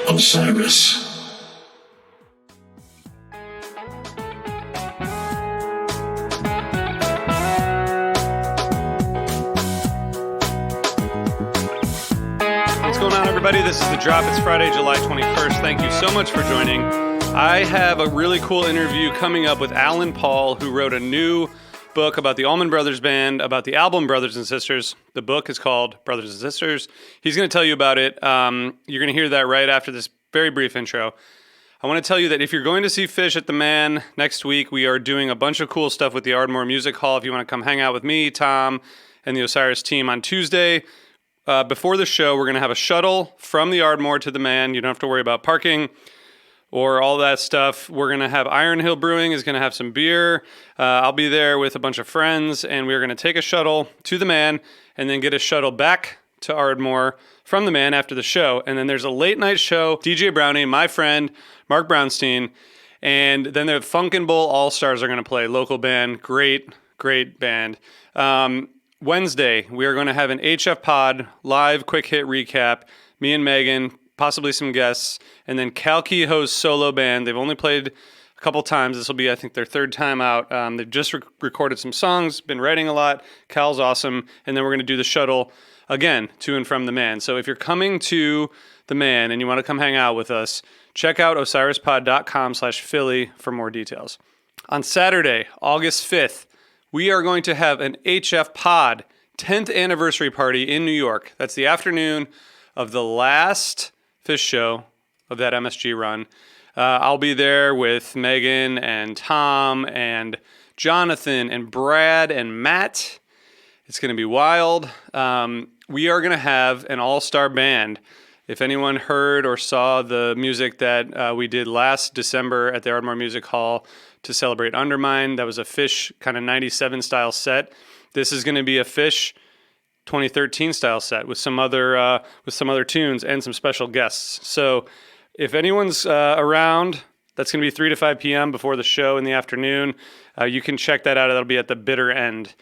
Osiris. What's going on, everybody? This is The Drop. It's Friday, July 21st. Thank you so much for joining. I have a really cool interview coming up with Alan Paul, who wrote a new book about the Allman Brothers Band, about the album Brothers and Sisters. The book is called Brothers and Sisters. He's going to tell you about it. You're going to hear that right after this very brief intro. I want to tell you that if you're going to see Fish at the Mann next week, we are doing a bunch of cool stuff with the Ardmore Music Hall. If you want to come hang out with me, Tom, and the Osiris team on Tuesday, before the show, we're going to have a shuttle from the Ardmore to the Mann. You don't have to worry about parking or all that stuff. We're going to have Iron Hill Brewing is going to have some beer. I'll be there with a bunch of friends, and we're going to take a shuttle to the Mann and then get a shuttle back to Ardmore from the Mann after the show. And then there's a late night show, DJ Brownie, my friend, Mark Brownstein, and then the Funkin' Bowl All-Stars are going to play, local band, great band. Wednesday, we are going to have an HF Pod live quick hit recap, me and Megan, possibly some guests, and then Cal Kehoe's solo band. They've only played a couple times. This will be, I think, their third time out. They've just recorded some songs, been writing a lot. Cal's awesome. And then we're going to do the shuttle again to and from the Mann. So if you're coming to the Mann and you want to come hang out with us, check out osirispod.com/Philly for more details. On Saturday, August 5th, we are going to have an HF Pod 10th anniversary party in New York. That's the afternoon of the last Fish show of that MSG run. I'll be there with Megan and Tom and Jonathan and Brad and Matt. It's going to be wild. We are going to have an all-star band. If anyone heard or saw the music that we did last December at the Ardmore Music Hall to celebrate Undermine, that was a Fish kind of 97 style set. This is going to be a Fish 2013 style set with some other tunes and some special guests. So if anyone's around, that's going to be 3 to 5 p.m. before the show in the afternoon. You can check that out. That'll be at the Bitter End.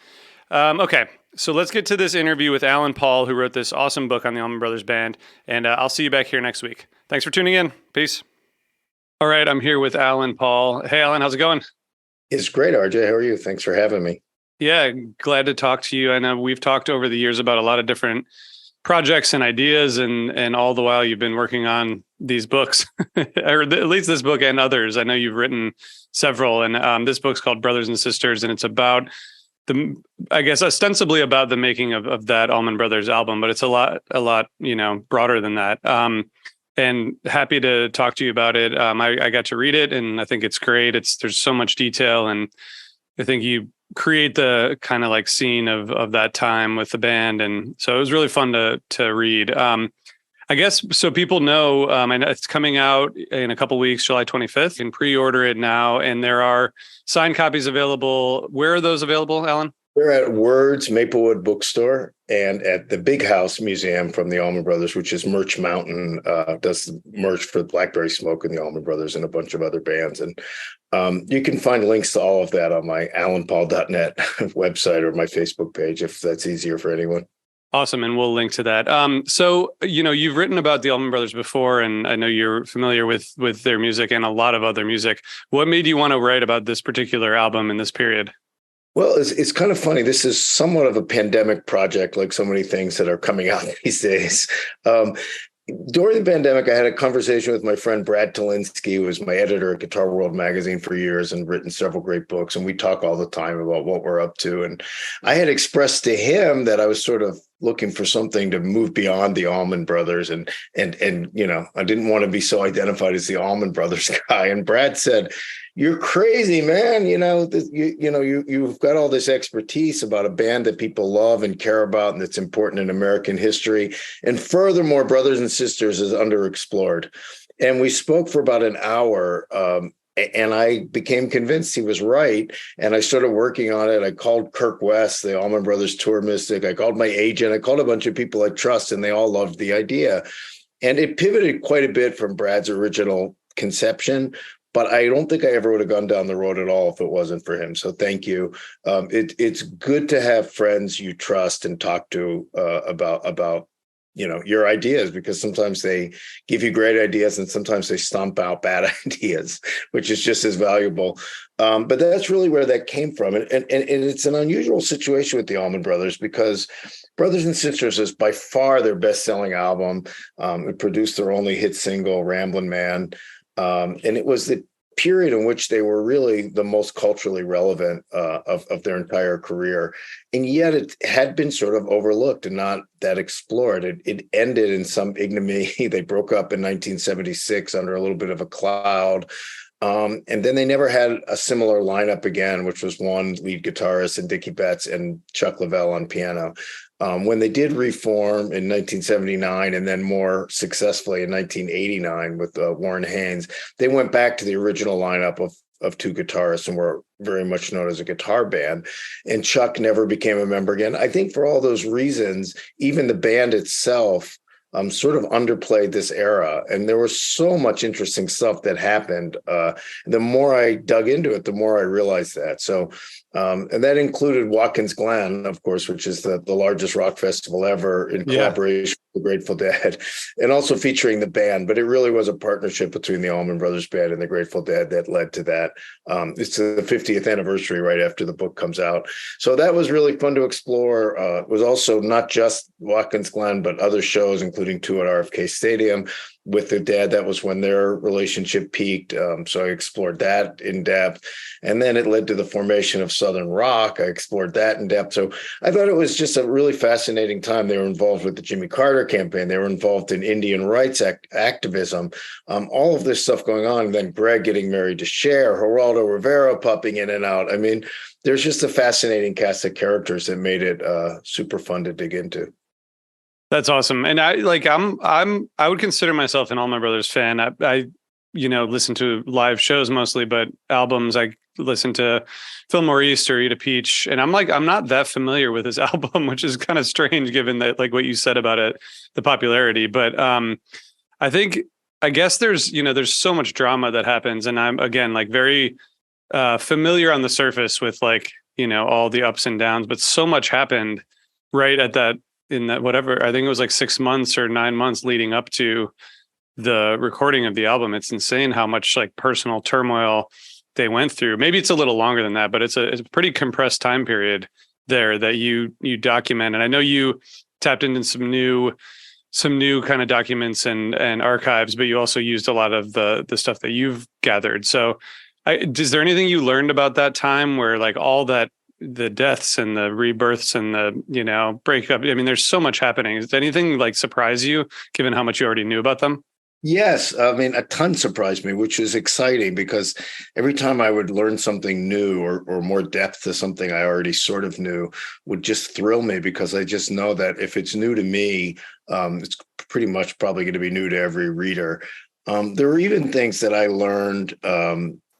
Okay, so let's get to this interview with Alan Paul, who wrote this awesome book on the Allman Brothers Band, and I'll see you back here next week. Thanks for tuning in. Peace. All right, I'm here with Alan Paul. Hey, Alan, how's it going? It's great, RJ. How are you? Thanks for having me. Yeah, glad to talk to you. I know we've talked over the years about a lot of different projects and ideas, and all the while you've been working on these books, or at least this book and others. I know you've written several, and this book's called Brothers and Sisters, and it's about ostensibly about the making of that Allman Brothers album, but it's a lot, broader than that. And happy to talk to you about it. I got to read it, and I think it's great. There's so much detail, and I think you create the kind of like scene of that time with the band. And so it was really fun to read. I guess so people know, and it's coming out in a couple weeks, July 25th. You can pre-order it now, and there are signed copies available. Where are those available, Alan? We're at Words Maplewood Bookstore and at the Big House Museum from the Allman Brothers, which is Merch Mountain, does the merch for Blackberry Smoke and the Allman Brothers and a bunch of other bands. And you can find links to all of that on my alanpaul.net website or my Facebook page, if that's easier for anyone. Awesome. And we'll link to that. So, you've written about the Allman Brothers before, and I know you're familiar with their music and a lot of other music. What made you want to write about this particular album in this period? Well, it's kind of funny. This is somewhat of a pandemic project, like so many things that are coming out these days. During the pandemic, I had a conversation with my friend Brad Talinsky, who was my editor at Guitar World magazine for years and written several great books. And we talk all the time about what we're up to. And I had expressed to him that I was sort of looking for something to move beyond the Allman Brothers. And I didn't want to be so identified as the Allman Brothers guy. And Brad said, "You're crazy, man. You've got all this expertise about a band that people love and care about and that's important in American history. And furthermore, Brothers and Sisters is underexplored." And we spoke for about an hour, and I became convinced he was right. And I started working on it. I called Kirk West, the Allman Brothers tour mystic. I called my agent. I called a bunch of people I trust, and they all loved the idea. And it pivoted quite a bit from Brad's original conception. But I don't think I ever would have gone down the road at all if it wasn't for him. So thank you. It's good to have friends you trust and talk to about your ideas, because sometimes they give you great ideas and sometimes they stomp out bad ideas, which is just as valuable. But that's really where that came from. And it's an unusual situation with the Allman Brothers, because Brothers and Sisters is by far their best-selling album. It produced their only hit single, Ramblin' Man. And it was the period in which they were really the most culturally relevant of their entire career. And yet it had been sort of overlooked and not that explored. It ended in some ignominy. They broke up in 1976 under a little bit of a cloud. And then they never had a similar lineup again, which was one lead guitarist and Dickie Betts and Chuck Leavell on piano. When they did reform in 1979 and then more successfully in 1989 with Warren Haynes, they went back to the original lineup of two guitarists and were very much known as a guitar band. And Chuck never became a member again. I think for all those reasons, even the band itself sort of underplayed this era. And there was so much interesting stuff that happened. The more I dug into it, the more I realized that. So, and that included Watkins Glen, of course, which is the largest rock festival ever in collaboration with the Grateful Dead, and also featuring the band. But it really was a partnership between the Allman Brothers Band and the Grateful Dead that led to that. It's the 50th anniversary right after the book comes out. So that was really fun to explore. It was also not just Watkins Glen, but other shows, including two at RFK Stadium with the Dead. That was when their relationship peaked. So I explored that in depth. And then it led to the formation of Southern Rock. I explored that in depth. So I thought it was just a really fascinating time. They were involved with the Jimmy Carter campaign. They were involved in Indian rights activism, all of this stuff going on. And then Greg getting married to Cher, Geraldo Rivera popping in and out. I mean, there's just a fascinating cast of characters that made it super fun to dig into. That's awesome. And I would consider myself an Allman Brothers fan. I listen to live shows mostly, but albums, I listen to Phil Maurice or Eat a Peach. And I'm not that familiar with his album, which is kind of strange given that, like what you said about it, the popularity. But I guess there's so much drama that happens. And I'm, again, like very familiar on the surface with all the ups and downs, but so much happened right at that, in that, whatever, I think it was like 6 months or 9 months leading up to the recording of the album. It's insane how much like personal turmoil they went through. Maybe it's a little longer than that, but it's a pretty compressed time period there that you document. And I know you tapped into some new kind of documents and archives, but you also used a lot of the stuff that you've gathered. So is there anything you learned about that time where like all that, the deaths and the rebirths and the, breakup? I mean, there's so much happening. Does anything like surprise you given how much you already knew about them? Yes. I mean, a ton surprised me, which is exciting because every time I would learn something new or more depth to something I already sort of knew would just thrill me, because I just know that if it's new to me, it's pretty much probably going to be new to every reader. There were even things that I learned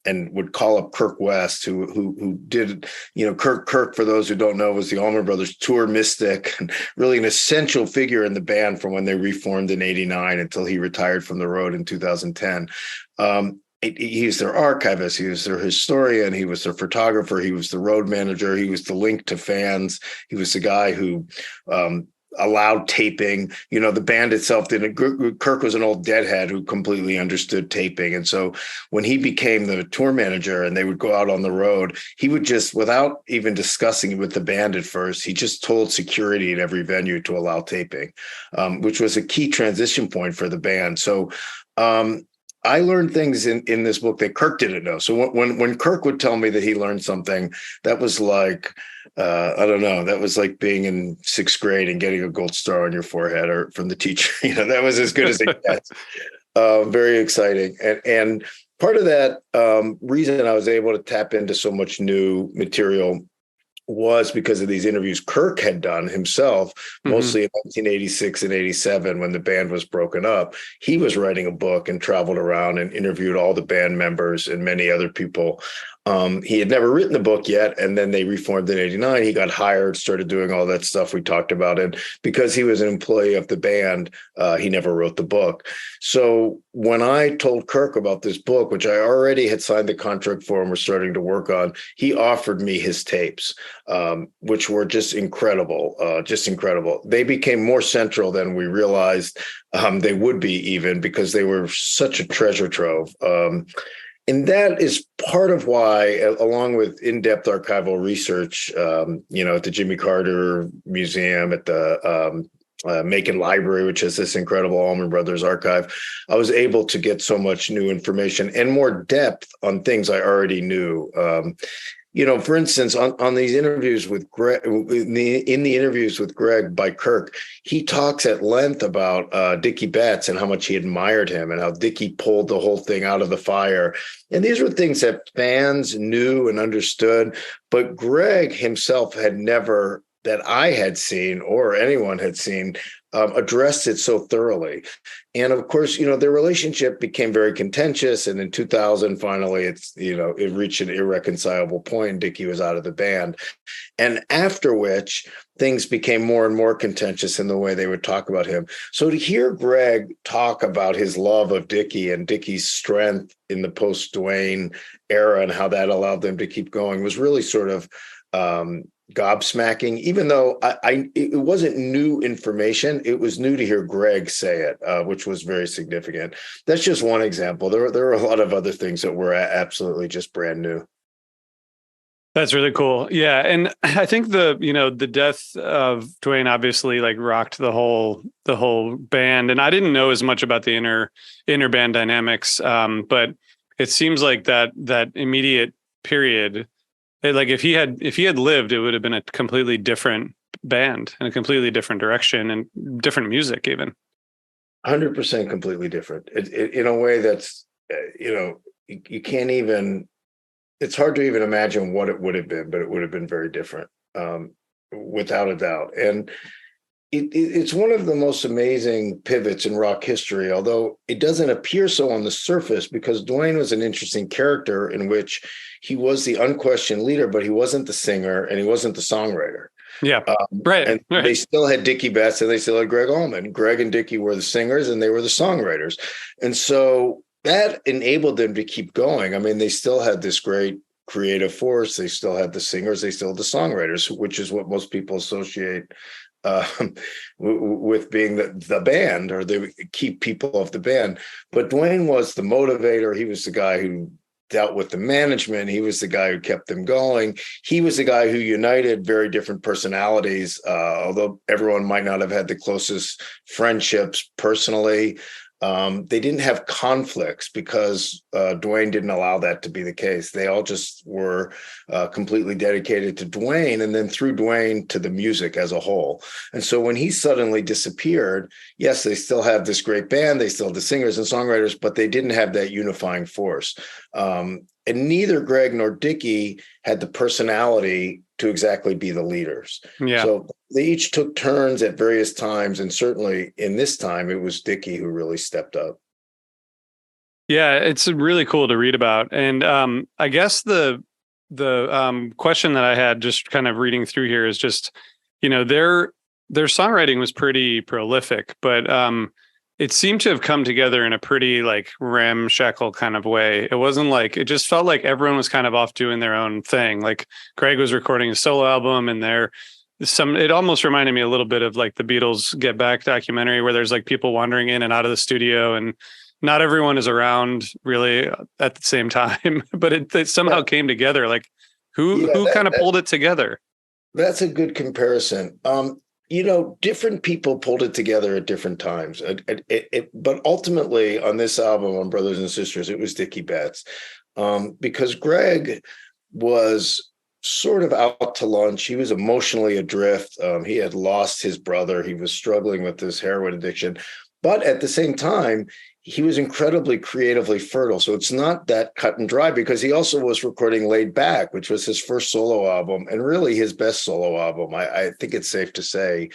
and would call up Kirk West, who did, Kirk, for those who don't know, was the Allman Brothers tour mystic and really an essential figure in the band from when they reformed in '89 until he retired from the road in 2010. He's their archivist, he was their historian, he was their photographer, he was the road manager, he was the link to fans, he was the guy who allowed taping. The band itself didn't. Kirk was an old deadhead who completely understood taping. And so when he became the tour manager and they would go out on the road, he would just, without even discussing it with the band at first, he just told security at every venue to allow taping, which was a key transition point for the band. So I learned things in this book that Kirk didn't know. So when Kirk would tell me that he learned something, that was like, I don't know, that was like being in 6th grade and getting a gold star on your forehead or from the teacher. That was as good as it gets. Very exciting. And part of that reason I was able to tap into so much new material was because of these interviews Kirk had done himself, mostly in 1986 and 87 when the band was broken up. He was writing a book and traveled around and interviewed all the band members and many other people. He had never written the book yet, and then they reformed in '89. He got hired, started doing all that stuff we talked about, and because he was an employee of the band, he never wrote the book. So when I told Kirk about this book, which I already had signed the contract for and was starting to work on, he offered me his tapes, which were just incredible, just incredible. They became more central than we realized they would be, even because they were such a treasure trove. And that is part of why, along with in-depth archival research, at the Jimmy Carter Museum, at the Macon Library, which has this incredible Allman Brothers archive, I was able to get so much new information and more depth on things I already knew. For instance, on these interviews with Greg, in the interviews with Greg by Kirk, he talks at length about Dickie Betts and how much he admired him and how Dickie pulled the whole thing out of the fire. And these were things that fans knew and understood, but Greg himself had never, that I had seen or anyone had seen, addressed it so thoroughly. And of course, their relationship became very contentious. And in 2000, finally, it reached an irreconcilable point. Dickie was out of the band. And after which, things became more and more contentious in the way they would talk about him. So to hear Greg talk about his love of Dickie and Dickie's strength in the post-Duane era and how that allowed them to keep going was really sort of gobsmacking, even though it wasn't new information. It was new to hear Greg say it, which was very significant. That's just one example. There were a lot of other things that were absolutely just brand new. That's really cool. Yeah. And I think the death of Duane obviously rocked the whole band. And I didn't know as much about the inner band dynamics. But it seems like that immediate period, if he had lived, it would have been a completely different band and a completely different direction and different music, even. 100% completely different. In a way that's, you can't even, it's hard to even imagine what it would have been, but it would have been very different, without a doubt. And it's one of the most amazing pivots in rock history, although it doesn't appear so on the surface, because Duane was an interesting character in which he was the unquestioned leader, but he wasn't the singer and he wasn't the songwriter. Yeah, right. And right. They still had Dickie Betts and they still had Greg Allman. Greg and Dickie were the singers and they were the songwriters. And so that enabled them to keep going. I mean, they still had this great creative force. They still had the singers. They still had the songwriters, which is what most people associate with being the band, or they keep people off the band. But Duane was the motivator. He was the guy who dealt with the management. He was the guy who kept them going. He was the guy who united very different personalities, although everyone might not have had the closest friendships personally. They didn't have conflicts because Duane didn't allow that to be the case. They all just were completely dedicated to Duane, and then through Duane to the music as a whole. And so when he suddenly disappeared, yes, they still have this great band, they still have the singers and songwriters, but they didn't have that unifying force. And neither Greg nor Dickie had the personality to exactly be the leaders. Yeah. So they each took turns at various times, and certainly in this time, it was Dickie who really stepped up. Yeah, it's really cool to read about. And I guess the question that I had just kind of reading through here is just, their songwriting was pretty prolific, but it seemed to have come together in a pretty ramshackle kind of way. It wasn't it just felt like everyone was kind of off doing their own thing. Like Greg was recording a solo album, and it almost reminded me a little bit of the Beatles Get Back documentary, where there's people wandering in and out of the studio, and not everyone is around really at the same time, but it somehow came together. Who kind of pulled it together? That's a good comparison. Different people pulled it together at different times. But ultimately on this album, on Brothers and Sisters, it was Dickie Betts, because Greg was sort of out to lunch. He was emotionally adrift. He had lost his brother. He was struggling with his heroin addiction. But at the same time, he was incredibly creatively fertile. So it's not that cut and dry, because he also was recording Laid Back, which was his first solo album and really his best solo album, I think it's safe to say,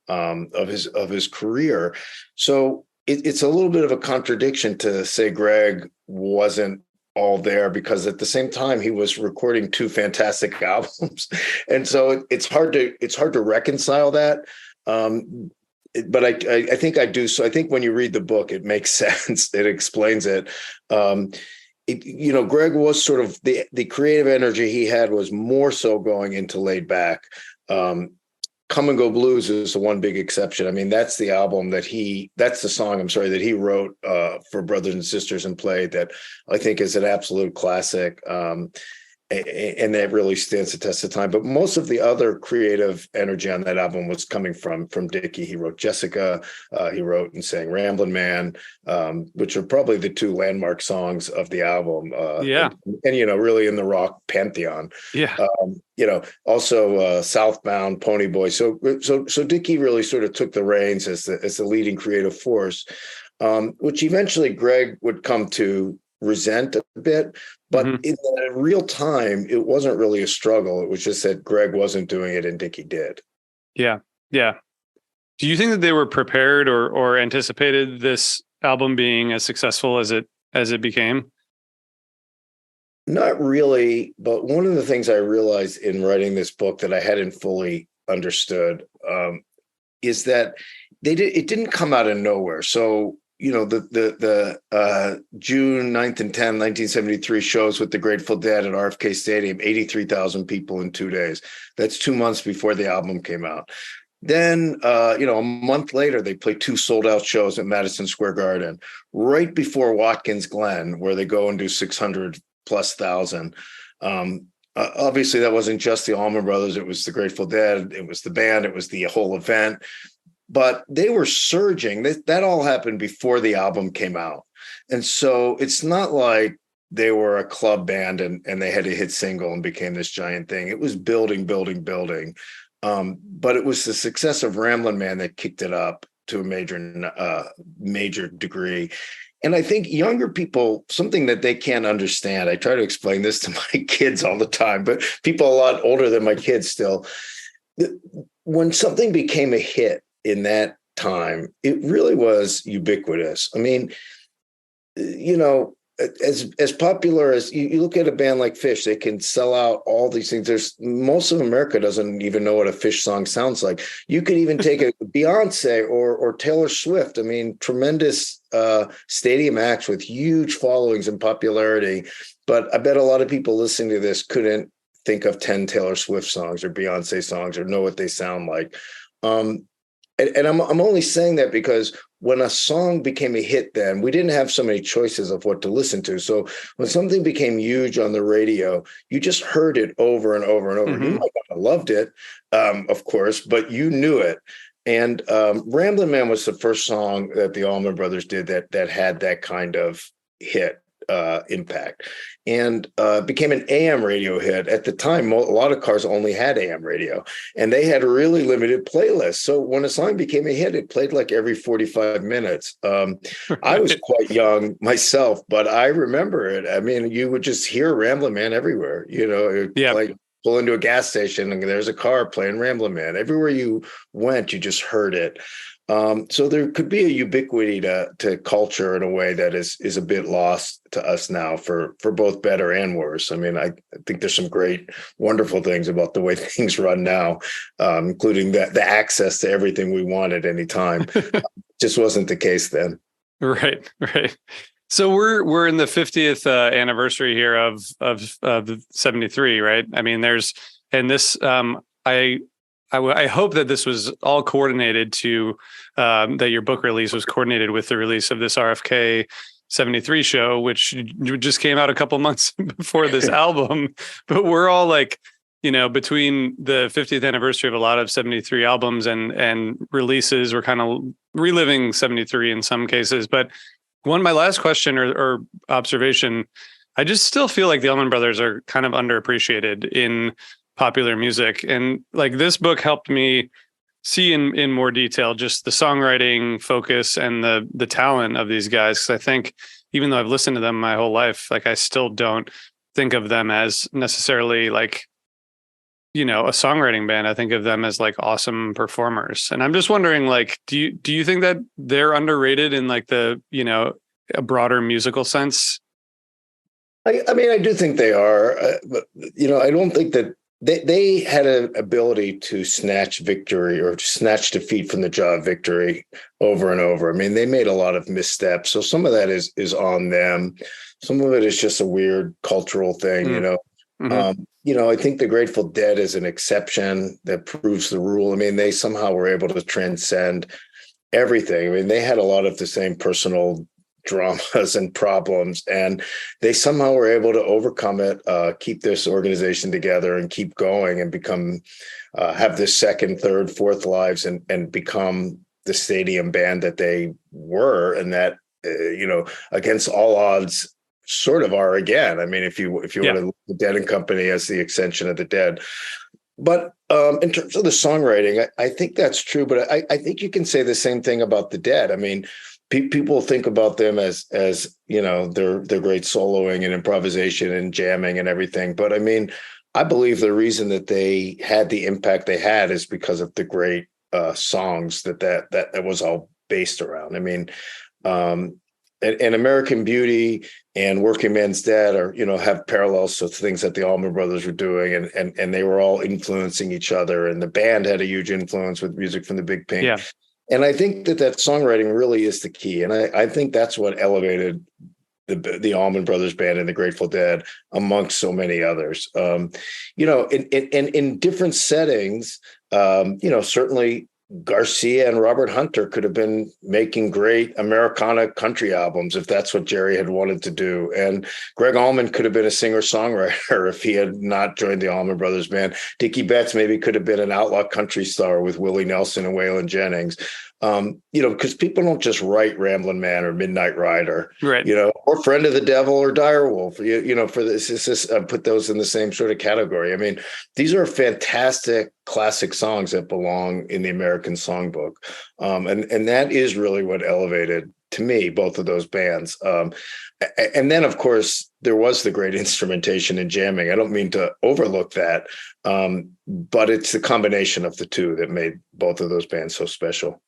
of his career. So it's a little bit of a contradiction to say Greg wasn't all there, because at the same time he was recording two fantastic albums, and so it's hard to reconcile that. But I think I do. So I think when you read the book, it makes sense. It explains it. Greg was sort of the creative energy he had was more so going into Laid Back. Come and Go Blues is the one big exception. I mean, that's the song, I'm sorry, that he wrote for Brothers and Sisters and played, that I think is an absolute classic. And that really stands the test of time. But most of the other creative energy on that album was coming from Dickie. He wrote Jessica, he wrote and sang Ramblin' Man, which are probably the two landmark songs of the album. And really in the rock pantheon. Yeah. Also Southbound, Pony Boy. So Dickie really sort of took the reins as the leading creative force, which eventually Greg would come to resent a bit, but in real time, it wasn't really a struggle. It was just that Greg wasn't doing it and Dickie did. Yeah. Yeah. Do you think that they were prepared or anticipated this album being as successful as it became? Not really, but one of the things I realized in writing this book that I hadn't fully understood is that it didn't come out of nowhere. So the June 9th and 10th, 1973 shows with the Grateful Dead at RFK Stadium, 83,000 people in 2 days. That's 2 months before the album came out. Then, a month later, they played 2 sold-out shows at Madison Square Garden, right before Watkins Glen, where they go and do 600,000+. Obviously, that wasn't just the Allman Brothers. It was the Grateful Dead. It was the band. It was the whole event. But they were surging. That all happened before the album came out. And so it's not like they were a club band and they had a hit single and became this giant thing. It was building. But it was the success of Ramblin' Man that kicked it up to a major degree. And I think younger people, something that they can't understand, I try to explain this to my kids all the time, but people a lot older than my kids still, when something became a hit in that time, it really was ubiquitous. I mean, as popular as you look at a band like Phish, they can sell out all these things. Most of America doesn't even know what a Phish song sounds like. You could even take a Beyonce or Taylor Swift. I mean, tremendous stadium acts with huge followings and popularity. But I bet a lot of people listening to this couldn't think of 10 Taylor Swift songs or Beyonce songs or know what they sound like. And I'm only saying that because when a song became a hit, then we didn't have so many choices of what to listen to. So when something became huge on the radio, you just heard it over and over and over. You might not have loved it, of course, but you knew it. And Ramblin' Man was the first song that the Allman Brothers did that had that kind of hit impact, and became an AM radio hit. At the time, a lot of cars only had AM radio, and they had really limited playlists. So when a song became a hit, it played like every 45 minutes. I was quite young myself, but I remember it. I mean, you would just hear Ramblin' Man everywhere. Like pull into a gas station and there's a car playing Ramblin' Man. Everywhere you went, you just heard it. So there could be a ubiquity to culture in a way that is a bit lost to us now for both better and worse. I mean, I think there's some great, wonderful things about the way things run now, including the access to everything we want at any time. Just wasn't the case then. Right. So we're in the 50th anniversary here of 73, right? I mean, I hope that this was all coordinated to that your book release was coordinated with the release of this RFK 73 show, which just came out a couple months before this album. But we're all like, between the 50th anniversary of a lot of 73 albums and releases, we're kind of reliving 73 in some cases. But my last question or observation, I just still feel like the Allman Brothers are kind of underappreciated in popular music. And like this book helped me see in more detail just the songwriting focus and the talent of these guys. Because I think even though I've listened to them my whole life, like I still don't think of them as necessarily like, a songwriting band. I think of them as like awesome performers. And I'm just wondering, like, do you think that they're underrated in like the, a broader musical sense? I mean, I do think they are, but I don't think that they had an ability to snatch victory or snatch defeat from the jaw of victory over and over. I mean, they made a lot of missteps, so some of that is on them. Some of it is just a weird cultural thing, Mm-hmm. I think the Grateful Dead is an exception that proves the rule. I mean, they somehow were able to transcend everything. I mean, they had a lot of the same personal dramas and problems, and they somehow were able to overcome it, keep this organization together, and keep going, and become have this second, third, fourth lives, and become the stadium band that they were, and that against all odds sort of are again. I mean, if you want to look at Dead and Company as the extension of the Dead. But in terms of the songwriting, I think that's true. But I think you can say the same thing about the Dead. I mean, people think about them as their great soloing and improvisation and jamming and everything. But I mean, I believe the reason that they had the impact they had is because of the great songs that was all based around. I mean, and American Beauty and Working Man's Dead are, have parallels to things that the Allman Brothers were doing, and they were all influencing each other. And the band had a huge influence with music from the Big Pink. Yeah. And I think that songwriting really is the key. And I think that's what elevated the Allman Brothers Band and the Grateful Dead amongst so many others. In different settings, certainly Garcia and Robert Hunter could have been making great Americana country albums if that's what Jerry had wanted to do. And Greg Allman could have been a singer-songwriter if he had not joined the Allman Brothers Band. Dickie Betts maybe could have been an outlaw country star with Willie Nelson and Waylon Jennings. Because people don't just write Ramblin' Man or Midnight Rider, right? Or Friend of the Devil or Direwolf. For this, put those in the same sort of category. I mean, these are fantastic classic songs that belong in the American Songbook, and that is really what elevated, to me, both of those bands. And then, of course, there was the great instrumentation and jamming. I don't mean to overlook that, but it's the combination of the two that made both of those bands so special.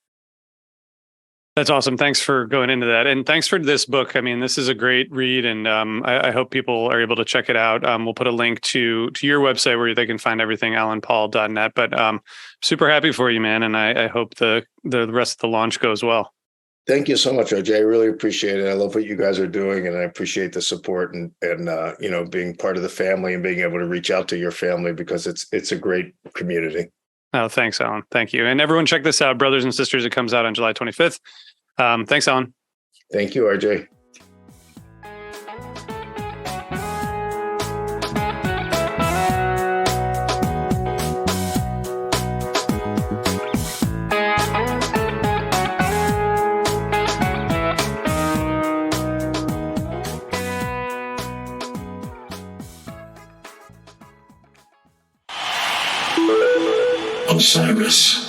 That's awesome. Thanks for going into that. And thanks for this book. I mean, this is a great read, and I hope people are able to check it out. We'll put a link to your website where they can find everything, alanpaul.net. But super happy for you, man. And I hope the rest of the launch goes well. Thank you so much, OJ. I really appreciate it. I love what you guys are doing, and I appreciate the support and being part of the family and being able to reach out to your family, because it's a great community. Oh, thanks, Alan. Thank you. And everyone check this out, Brothers and Sisters. It comes out on July 25th. Thanks, Alan. Thank you, RJ. Osiris.